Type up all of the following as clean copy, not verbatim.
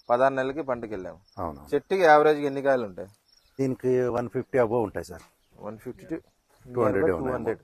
16 నెలలకి పంటకి వెళ్ళాము. అవును. చెట్టుకి యావరేజ్గా ఎన్ని కాయలు ఉంటాయి? దీనికి 150 అబోవ్ ఉంటాయి సార్. 150 to 200 ఉంటాయి.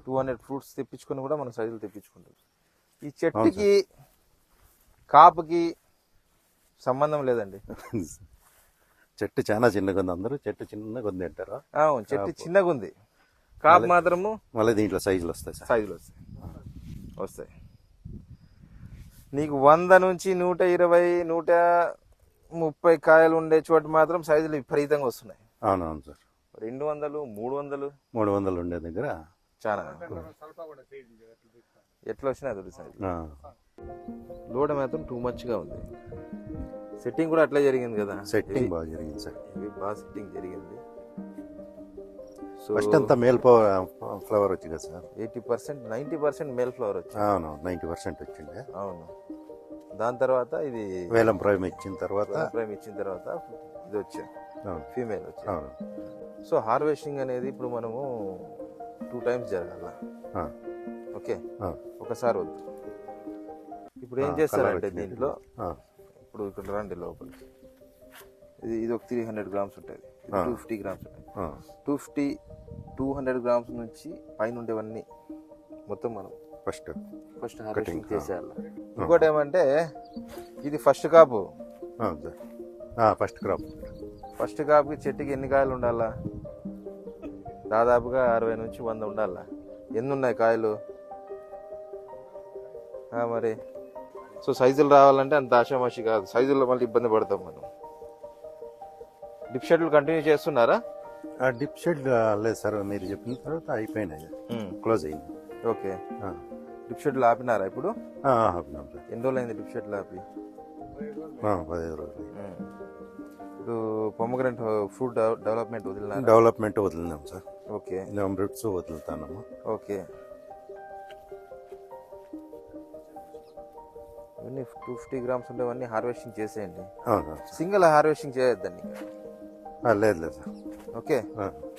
200 ఫ్రూట్స్ తెప్పించుకొని కూడా మనం సైజులు తెప్పించుకుంటాం. ఈ చెట్టుకి కాపుకి సంబంధం లేదండి. చెట్టు చాలా చిన్నగా ఉంది. అందరూ చెట్టు చిన్నగా ఉంది అంటారా? అవును, చెట్టు చిన్నగా ఉంది, కాపు మాత్రము మళ్ళీ దీంట్లో సైజులు వస్తాయి సార్. సైజులు వస్తాయి. నీకు 100 నుంచి 120, 130 కాయలు ఉండే చోట మాత్రం సైజులు విపరీతంగా వస్తున్నాయి. అవునవును సార్. 200, 300 ఉండే దగ్గర చాలా ఎట్లా వచ్చినా అది సైజు. లోడ మాత్రం టూ మచ్గా ఉంది. సెట్టింగ్ కూడా అట్లా జరిగింది కదా? సెట్టింగ్ బాగా జరిగింది సార్. బాగా సెట్టింగ్ జరిగింది. ఫస్ట్ అంతా మేల్ ఫ్లవర్ వచ్చింది కదా సార్. 80%, 90% మేల్ ఫ్లవర్ వచ్చింది. అవును, 90% వచ్చింది. అవును. దాని తర్వాత ఇది వేలం ప్రైమ్ ఇచ్చిన తర్వాత ఇది వచ్చింది, ఫీమేల్ వచ్చింది. అవును. సో హార్వెస్టింగ్ అనేది ఇప్పుడు మనము 2 times జరగాల. ఓకే, ఒకసారి వద్దు. ఇప్పుడు ఏం చేస్తారంటే దీంట్లో, ఇప్పుడు ఇక్కడ రండి లోపలికి, ఇది ఒక 300 grams ఉంటుంది, 250 grams ఉంటుంది. 200 grams నుంచి పైన ఉండేవన్నీ మొత్తం మనం ఫస్ట్ హార్వెస్టింగ్ చేసేయాలి. ఇంకోటి ఏమంటే ఇది ఫస్ట్ కాపు. ఫస్ట్ కాపుకి చెట్టుకి ఎన్ని కాయలు ఉండాలా? దాదాపుగా 60 నుంచి 100 ఉండాలా. ఎన్ని ఉన్నాయి కాయలు మరి? సో సైజులు రావాలంటే అంత ఆషామాషి కాదు. సైజుల్లో మళ్ళీ ఇబ్బంది పడతాం మనం. డిప్ షెడ్యూల్ కంటిన్యూ చేస్తున్నారా? డిప్ షెడ్ లేదు సార్, మీరు చెప్పిన తర్వాత అయిపోయినాయి, క్లోజ్ అయింది. ఓకే, డిప్ షెడ్యూల్ ఆపినారా ఇప్పుడు? ఆపినాం సార్. ఎన్ని రోజులు అయింది డిప్ షెడ్యూల్ ఆపి? 15 రోజులు. ఇప్పుడు పొమగ్రెనేట్ ఫ్రూట్ డెవలప్మెంట్ వదిలినాం సార్. ఓకే, రూట్స్ వదులుతాము. ఓకే, ఇవన్నీ 250 grams ఉండేవన్నీ హార్వెస్టింగ్ చేసేయండి. సింగిల్ హార్వెస్టింగ్ చేయొద్దండి. లేదు సార్. ఓకే,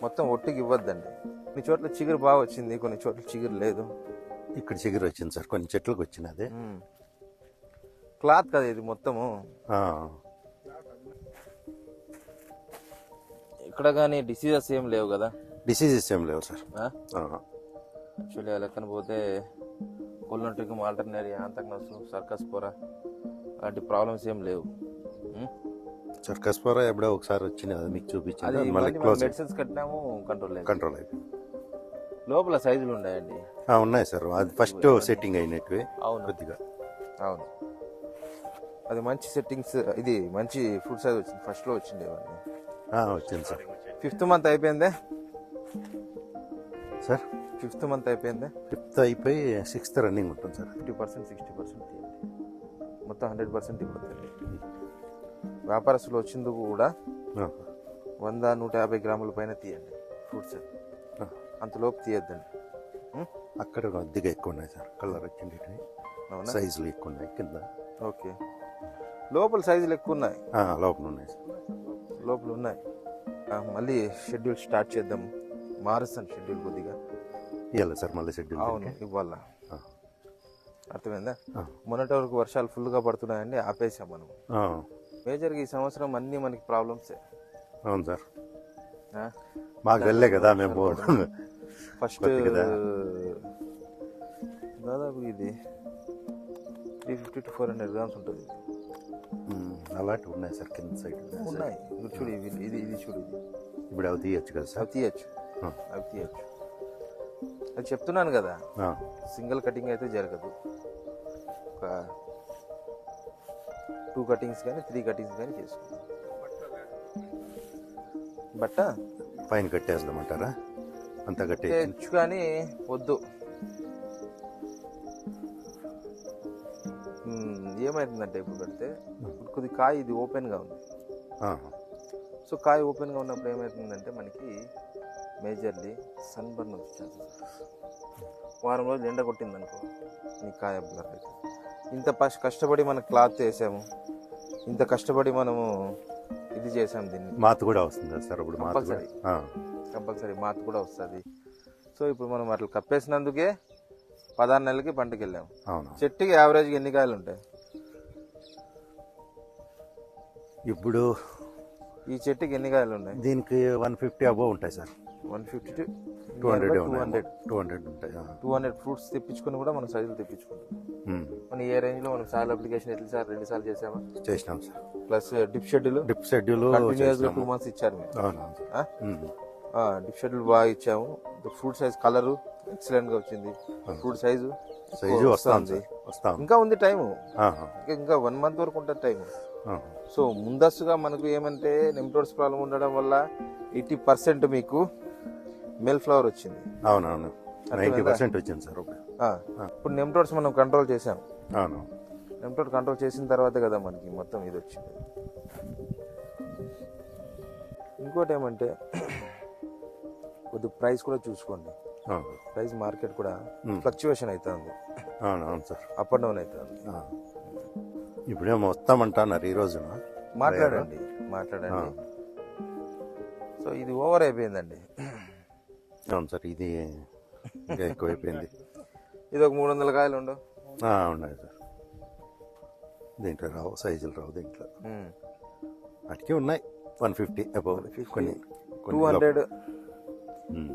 మొత్తం ఒట్టికి ఇవ్వద్దండి. కొన్ని చోట్ల చిగురు బాగా వచ్చింది, కొన్ని చోట్ల చిగురు లేదు. ఇక్కడ చిగురు వచ్చింది సార్, కొన్ని చెట్లకు వచ్చినది. క్లాత్ కదా ఇది మొత్తము. ఇక్కడ కానీ డిసీజెస్ ఏం లేవు కదా? డిసీజెస్ ఏం లేవు సార్. యాక్చువల్లీ లెక్కన పోతే కొల్లంటికి ఆల్టర్నరీ, ఆంతక్నస్, సర్కస్ పోరా అలాంటి ప్రాబ్లమ్స్ ఏం లేవు. సర్కస్ పోరా ఎప్పుడో ఒకసారి వచ్చింది, అది మీకు చూపించింది. మెడిసిన్స్ కట్టినాము, కంట్రోల్ అయిపోయింది. లోపల సైజులు ఉన్నాయండి. ఉన్నాయి సార్, అది ఫస్ట్ సెట్టింగ్ అయినట్టు. అవును, కొద్దిగా. అవును, అది మంచి సెట్టింగ్స్. ఇది మంచి ఫుడ్ సైజ్ వచ్చింది. ఫస్ట్ లో వచ్చింది వచ్చింది సార్. 5th month అయిపోయిందే సార్. 5th month అయిపోయిందే. 5th అయిపోయి 6th రన్నింగ్ ఉంటుంది సార్. 50%, 60% తీయండి, మొత్తం 100% ఇవ్వద్దండి. వ్యాపారస్తులు వచ్చిందుకు కూడా 100, 150 గ్రాముల పైన తీయండి ఫ్రూట్స్. అంతలోపు తీయద్దండి. అక్కడ కొద్దిగా ఎక్కువ ఉన్నాయి సార్, కలర్ వచ్చింది, సైజులు ఎక్కువ ఉన్నాయి కింద. ఓకే, లోపల సైజులు ఎక్కువ ఉన్నాయి. లోపల ఉన్నాయి సార్, లోపల ఉన్నాయి. మళ్ళీ షెడ్యూల్ స్టార్ట్ చేద్దాం. మారుస్తాను షెడ్యూల్ కొద్దిగా. ఇవ్వాలి సార్ మళ్ళీ షెడ్యూల్? అవును, ఇవ్వాలా. అర్థమైందా? మొన్నటి వరకు వర్షాలు ఫుల్గా పడుతున్నాయండి, ఆపేసాం మనం. మేజర్గా ఈ సంవత్సరం అన్నీ మనకి ప్రాబ్లమ్సే. అవును సార్, మాకు వెళ్ళే కదా మేము. ఫస్ట్ దాదాపు ఇది 350 to 400 grams ఉంటుంది. అలాంటివి ఉన్నాయి సార్ కింద సైడ్ ఉన్నాయి. చూడు, ఇది చూడు, ఇప్పుడు అవి తీయచ్చు కదా సార్? అవి తీయచ్చు. అది చెప్తున్నాను కదా, సింగిల్ కటింగ్ అయితే జరగదు. ఒక 2 cuttings కానీ 3 cuttings కానీ చేసుకుంటాం. బట్ట పైన కట్టేద్దామంటారా? అంతా కట్టేయచ్చు కానీ వద్దు. ఏమవుతుందంటే ఇప్పుడు కడితే కొద్ది కాయ ఇది ఓపెన్గా ఉంది. సో కాయ ఓపెన్గా ఉన్నప్పుడు ఏమవుతుందంటే మనకి మేజర్లీ సన్ బర్న్ వచ్చే ఛాన్సెస్. వారం రోజులు ఎండ కొట్టింది అనుకో, నీ కాయ బ్లర్ అయితే. ఇంత కష్టపడి మనం క్లాత్ వేసాము, ఇంత కష్టపడి మనము ఇది చేసాము, దీన్ని మాత్ కూడా వస్తుంది సార్. ఇప్పుడు కంపల్సరీ మాత్ కూడా వస్తుంది. సో ఇప్పుడు మనం అట్లా కప్పేసినందుకే 16 నెలలకి పంటకి వెళ్ళాము. చెట్టుకి యావరేజ్గా ఎన్ని కాయలు ఉంటాయి? ఇప్పుడు ఈ చెట్టుకి ఎన్ని కాయలు ఉన్నాయి? దీనికి 150 అబోవ్ ఉంటాయి సార్. 150 to 200 200 200 ఉంటాయి. 200 ఫ్రూట్స్ తెప్పించుకొని కూడా మనం సైజులు తెప్పించుకుంటాం. మన ఏ రేంజ్ లో మనం సాయిల్ అప్లికేషన్ ఎట్లా సార్ 2 సార్లు చేసామా? చేసినాం sir. Plus dip schedule continuous గా 2 months ఇచ్చారు మీరు. డిప్ షెడ్యూల్ బాగా ఇచ్చాము. ఫ్రూట్ సైజ్ కలర్ ఎక్సలెంట్ గా వచ్చింది. ఫ్రూట్ సైజు వస్తుంది. ఇంకా ఉంది టైము, ఇంకా 1 month వరకు ఉంటుంది టైం. సో ముందస్తుగా మనకు ఏమంటే నెమ్టోడ్స్ ప్రాబ్లం ఉండడం వల్ల 80% మీకు మేల్ ఫ్లవర్ వచ్చింది. అవునవును, 90% వచ్చింది సార్. ఇప్పుడు నెమ్టోడ్స్ మనం కంట్రోల్ చేసాం. అవును, నెమ్టోడ్ కంట్రోల్ చేసిన తర్వాతే కదా మనకి మొత్తం ఇది వచ్చింది. ఇంకోటి ఏమంటే కొద్ది ప్రైస్ కూడా చూసుకోండి. ప్రైస్ మార్కెట్ కూడా ఫ్లక్చువేషన్ అవుతుంది. అవునవును సార్, అప్ అండ్ డౌన్ అవుతుంది. ఇప్పుడే మొత్తం అంటున్నారు ఈ రోజున. మాట్లాడండి. సో ఇది ఓవర్ అయిపోయిందండి. అవును సార్, ఇది ఇంకా ఎక్కువైపోయింది. ఇది ఒక 300 కాయలు ఉండవు. ఉన్నాయి సార్. దీంట్లో రావు, సైజులు రావు దీంట్లో. అటుకే ఉన్నాయి 150 అబౌవ్. కొన్ని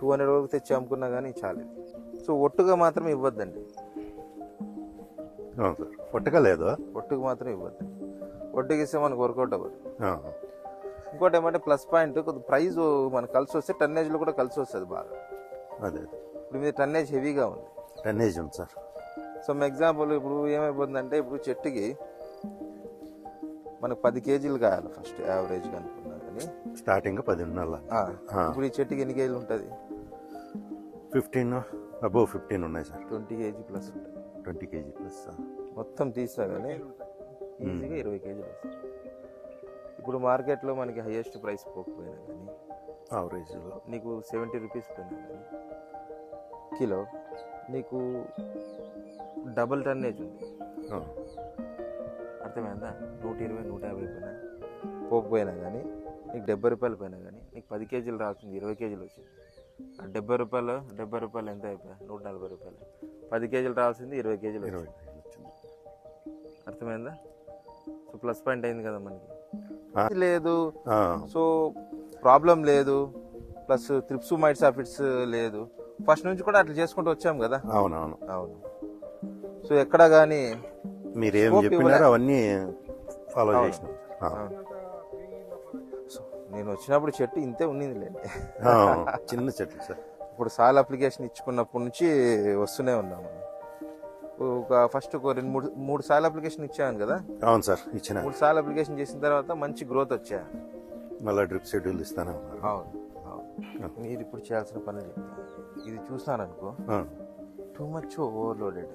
200 వరకు తెచ్చి అమ్ముకున్నా కానీ చాలేదు. సో ఒట్టుగా మాత్రం ఇవ్వద్దండి. అవును సార్, ఒట్టుగా లేదు, ఒట్టుకు మాత్రం ఇవ్వద్దండి. ఒట్టుకి ఇస్తే మనకు వర్కౌట్ అవ్వదు. ఇంకోటి ఏమంటే ప్లస్ పాయింట్ కొద్ది ప్రైజ్ మనకు కలిసి వస్తే టన్నేజ్లో కూడా కలిసి వస్తుంది బాగా. అదే ఇప్పుడు మీద టన్నేజ్ హెవీగా ఉంది. టన్నేజ్ ఉంది సార్. సమ్ ఎగ్జాంపుల్ ఇప్పుడు ఏమైపోతుందంటే ఇప్పుడు చెట్టుకి మనకు 10 kgs కాయాలి ఫస్ట్ యావరేజ్ అనుకున్నా కానీ. స్టార్టింగ్ 10 ఉండాలి. ఇప్పుడు ఈ చెట్టుకి ఎన్ని కేజీలు ఉంటుంది? 15 అబౌవ్ 15 ఉన్నాయి సార్. 20 kg ప్లస్ ఉంటుంది. 20 kg ప్లస్ మొత్తం తీస్తా కానీ ఈజీగా 20 kg వస్తుంది. ఇప్పుడు మార్కెట్లో మనకి హైయెస్ట్ ప్రైస్ పోకపోయినా కానీ యావరేజ్లో నీకు 70 రూపీస్ పోయినా కానీ కిలో నీకు డబుల్ టన్నేజ్ ఉంది. అర్థమైందా? 120 150 పోయినా పోకపోయినా కానీ నీకు 70 రూపాయలు పోయినా కానీ నీకు 10 kgs రాస్తుంది, 20 kgs వచ్చింది. 70 రూపాయలు ఎంత అయిపోయా? 140 రూపాయలు. 10 kgs రావాల్సింది 20 kgs వచ్చింది. అర్థమైందా? సో ప్లస్ పాయింట్ అయింది కదా మనకి. లేదు సో ప్రాబ్లం లేదు, ప్లస్ త్రిప్స్ మైట్స్ ఆఫిట్స్ లేదు. ఫస్ట్ నుంచి కూడా అట్లా చేసుకుంటూ వచ్చాం కదా. అవునవును. సో ఎక్కడ కానీ మీరు ఏం చెప్పినారో అవన్నీ ఫాలో చేసినాం. నేను వచ్చినప్పుడు చెట్టు ఇంతే ఉన్నింది, చిన్న చెట్టు సార్. ఇప్పుడు సాల్ అప్లికేషన్ ఇచ్చుకున్నప్పటి నుంచి వస్తూనే ఉన్నాము. ఫస్ట్ ఒక 2-3 సాల్ అప్లికేషన్ ఇచ్చాను కదా. అవును సార్, ఇచ్చిన 3 సాల్ అప్లికేషన్ చేసిన తర్వాత మంచి గ్రోత్ వచ్చా. మళ్ళీ డ్రిప్ షెడ్యూల్ ఇస్తాను. అవును, మీరు ఇప్పుడు చేయాల్సిన పనులు చెప్తాను. ఇది చూస్తాను అనుకో, టూ మచ్ ఓవర్లోడెడ్.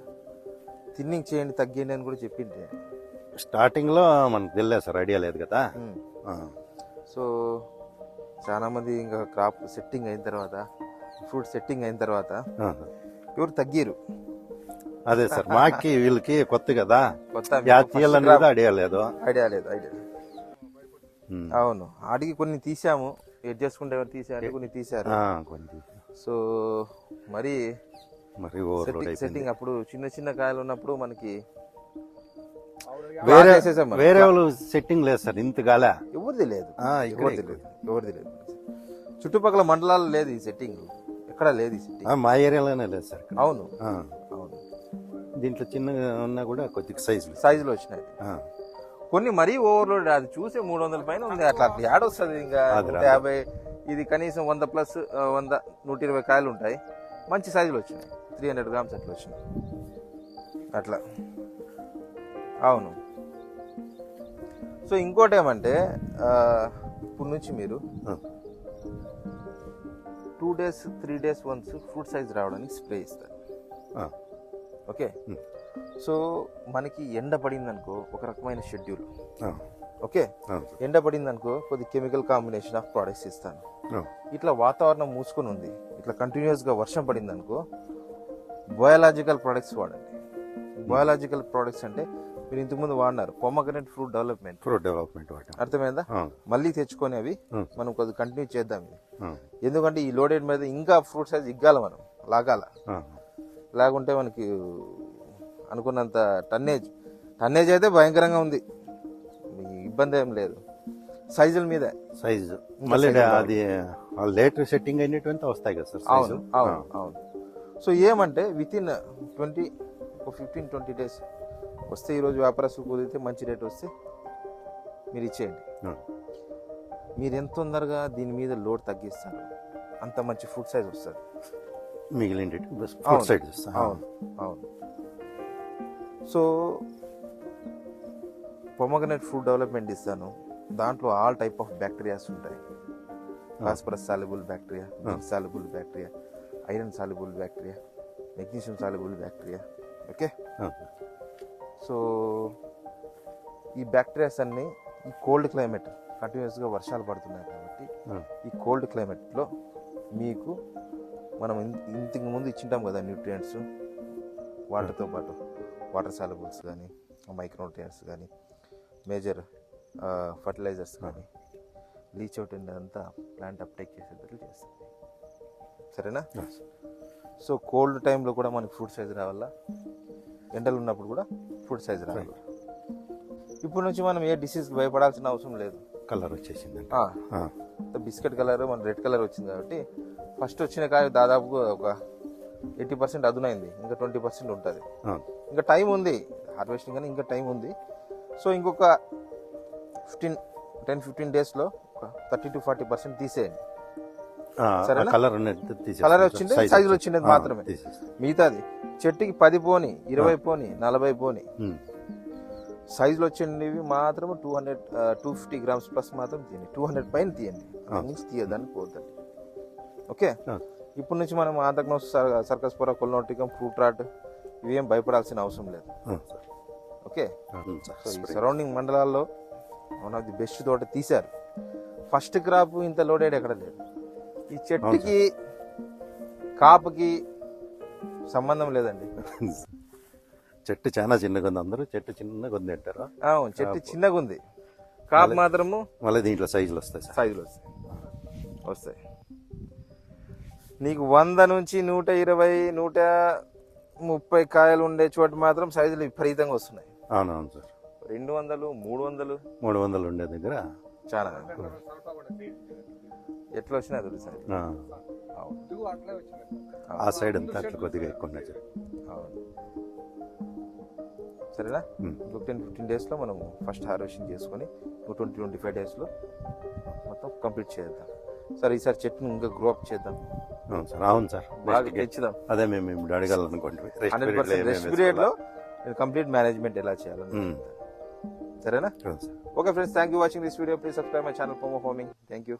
థిన్నింగ్ చేయండి, తగ్గిండి అని కూడా చెప్పింటే స్టార్టింగ్ లో మనకు తెలియదు సార్, ఐడియా లేదు కదా. సో చాలా మంది ఇంకా క్రాప్ సెట్టింగ్ అయిన తర్వాత, ఫ్రూట్ సెట్టింగ్ అయిన తర్వాత ఎవరు తగ్గిరు. అదే సార్, మాకి వీళ్ళకి కొత్త కదా, ఐడియా లేదు. అవును, అడిగి కొన్ని తీసాము, ఎడ్ చేసుకుంటే ఎవరు తీసారు, కొన్ని తీసారు. సో మరి సెట్టింగ్ అప్పుడు చిన్న కాయలు ఉన్నప్పుడు మనకి వేరే వాళ్ళు సెట్టింగ్ లేదు సార్. ఇంత గాల ఎవరిది లేదు. చుట్టుపక్కల మండలాలు లేదు ఈ సెట్టింగ్, ఎక్కడ లేదు ఈ సెట్టింగ్. మా ఏరియాలోనే లేదు సార్. అవును. దీంట్లో చిన్నగా ఉన్నా కూడా కొద్దిగా సైజులో వచ్చినాయి. కొన్ని మరీ ఓవర్లోడ్, అది చూసే 300 పైన ఉంది. అట్లా యాడ్ వస్తుంది ఇంకా 150. ఇది కనీసం 100 ప్లస్ 100 120 కాయలు ఉంటాయి. మంచి సైజులు వచ్చినాయి, 300 grams అట్లా వచ్చినాయి అట్లా. అవును. సో ఇంకోటి ఏమంటే ఇప్పుడు నుంచి మీరు 2 days 3 days once fruit size రావడానికి స్ప్రే ఇస్తారు. ఓకే. సో మనకి ఎండ పడింది అనుకో ఒక రకమైన షెడ్యూల్. ఓకే. ఎండ పడింది అనుకో కొద్ది కెమికల్ కాంబినేషన్ ఆఫ్ ప్రోడక్ట్స్ ఇస్తాను. ఇట్లా వాతావరణం మూసుకొని ఉంది, ఇట్లా కంటిన్యూస్ గా వర్షం పడింది అనుకో బయోలాజికల్ ప్రొడక్ట్స్ వాడండి. బయోలాజికల్ ప్రొడక్ట్స్ అంటే మీరు ఇంతకుముందు వాడినారు పొమగ్రనేట్ ఫ్రూట్ డెవలప్మెంట్. అర్థమైందా? మళ్ళీ తెచ్చుకొని అవి మనం కొద్దిగా కంటిన్యూ చేద్దాం ఇది. ఎందుకంటే ఈ లోడెడ్ మీద ఇంకా ఫ్రూట్ సైజ్ ఇగ్గాల, మనం లాగాల. లేకుంటే మనకి అనుకున్నంత టన్నేజ్ అయితే భయంకరంగా ఉంది, ఇబ్బంది ఏం లేదు. సైజుల మీద. సైజు మళ్ళీ అది లేటర్ సెట్టింగ్ అయినటువంటి వస్తాయి కదా సార్ అవును సైజు. అవును అవును. సో ఏమంటే విత్ ఇన్ 15-20 డేస్ వస్తే, ఈరోజు వ్యాపారస్తులు కుదిరితే మంచి రేట్ వస్తే మీరు ఇచ్చేయండి. మీరు ఎంత తొందరగా దీని మీద లోడ్ తగ్గిస్తారు అంత మంచి ఫుడ్ సైజ్ వస్తుంది. మిగిలిన ఫుడ్ సైడ్ అవును అవును. సో పొమగ్రనేట్ ఫుడ్ డెవలప్మెంట్ ఇస్తాను. దాంట్లో ఆల్ టైప్ ఆఫ్ బ్యాక్టీరియాస్ ఉంటాయి. Phosphorus soluble bacteria, zinc soluble bacteria, iron soluble bacteria, magnesium soluble bacteria. Okay. So ఈ బ్యాక్టీరియాస్ అన్ని ఈ కోల్డ్ క్లైమేట్, కంటిన్యూస్గా వర్షాలు పడుతున్నాయి కాబట్టి ఈ కోల్డ్ క్లైమేట్లో మీకు మనం ఇంతకు ముందు ఇచ్చింటాం కదా న్యూట్రియంట్స్, వాటర్తో పాటు వాటర్ సాల్యుబుల్స్ కానీ, మైక్రోన్యూట్రియంట్స్ కానీ, మేజర్ ఫర్టిలైజర్స్ కానీ లీచ్ అవుట్ అంతా ప్లాంట్ అప్టేక్ చేసేటట్లు చేస్తుంది. సరేనా? సో కోల్డ్ టైంలో కూడా మనకి ఫ్రూట్ సైజ్ రావాలా, ఎండలు ఉన్నప్పుడు కూడా ఫ్రూట్ సైజ్ రావాలి. ఇప్పటి నుంచి మనం ఏ డిసీజ్కి భయపడాల్సిన అవసరం లేదు. కలర్ వచ్చేసింది, బిస్కెట్ కలర్, మన రెడ్ కలర్ వచ్చింది కాబట్టి ఫస్ట్ వచ్చిన కాయ దాదాపుగా ఒక 80% అదునైంది, ఇంకా 20% ఉంటుంది. ఇంకా టైం ఉంది హార్వెస్టింగ్ అని, ఇంకా టైం ఉంది. సో ఇంకొక 10-15 డేస్లో ఒక 30-40% తీసేయండి. కలర్ వచ్చింది, సైజులు వచ్చింది మాత్రమే. మిగతాది చెట్టుకి 10 పోని, 20 పోని, 40 పోని, సైజులు వచ్చినవి మాత్రం 250 గ్రామ్స్ ప్లస్ మాత్రం తీయండి. 200 పైన తీయండి, నుంచి తీయదాన్ని పోద్దండి. ఓకే. ఇప్పటి నుంచి మనం ఆంథ్రాక్నోస్, సర్కస్ పొర, కొల్నోటికం, ఫ్రూట్ రాట్ ఇవేం భయపడాల్సిన అవసరం లేదు. ఓకే. సో ఈ సరౌండింగ్ మండలాల్లో వన్ ఆఫ్ ది బెస్ట్ తోట తీశారు. ఫస్ట్ క్రాప్ ఇంత లోడెడ్ ఎక్కడ లేదు. ఈ చెట్టుకి కాపుకి సంబంధం లేదండి. చెట్టు చాలా చిన్నగా ఉంది, అందరూ చెట్టు చిన్నగా ఉంది అంటారు. అవును, చెట్టు చిన్నగా ఉంది, కాపు మాత్రము మళ్ళీ దీంట్లో సైజులు వస్తాయి. సైజులు వస్తాయి. నీకు 100 నుంచి 120, 130 కాయలు ఉండే చోటు మాత్రం సైజులు విపరీతంగా వస్తున్నాయి. అవునవును సార్. 200, 300 ఉండే దగ్గర చాలా ఎట్లా వచ్చినా తెలుసు. ఆ సైడ్ అంతా అట్లా కొద్దిగా ఎక్కువ ఉన్నాయి సార్. అవును. సరేనా? 15 డేస్లో మనం ఫస్ట్ హార్వెస్టింగ్ చేసుకొని 20-25 డేస్లో మొత్తం కంప్లీట్ చేద్దాం. సార్ ఈసారి చెట్టును ఇంకా గ్రో అప్ చేద్దాం. అవును సార్. అవును సార్, బాగా తెచ్చుదాం. అదే మేము అడగాలనుకోండి. 100% పీరియడ్లో కంప్లీట్ మేనేజ్మెంట్ ఎలా చేయాలని. సరేనా? Okay friends, thank you watching this video. Please subscribe my channel FOMO farming. Thank you.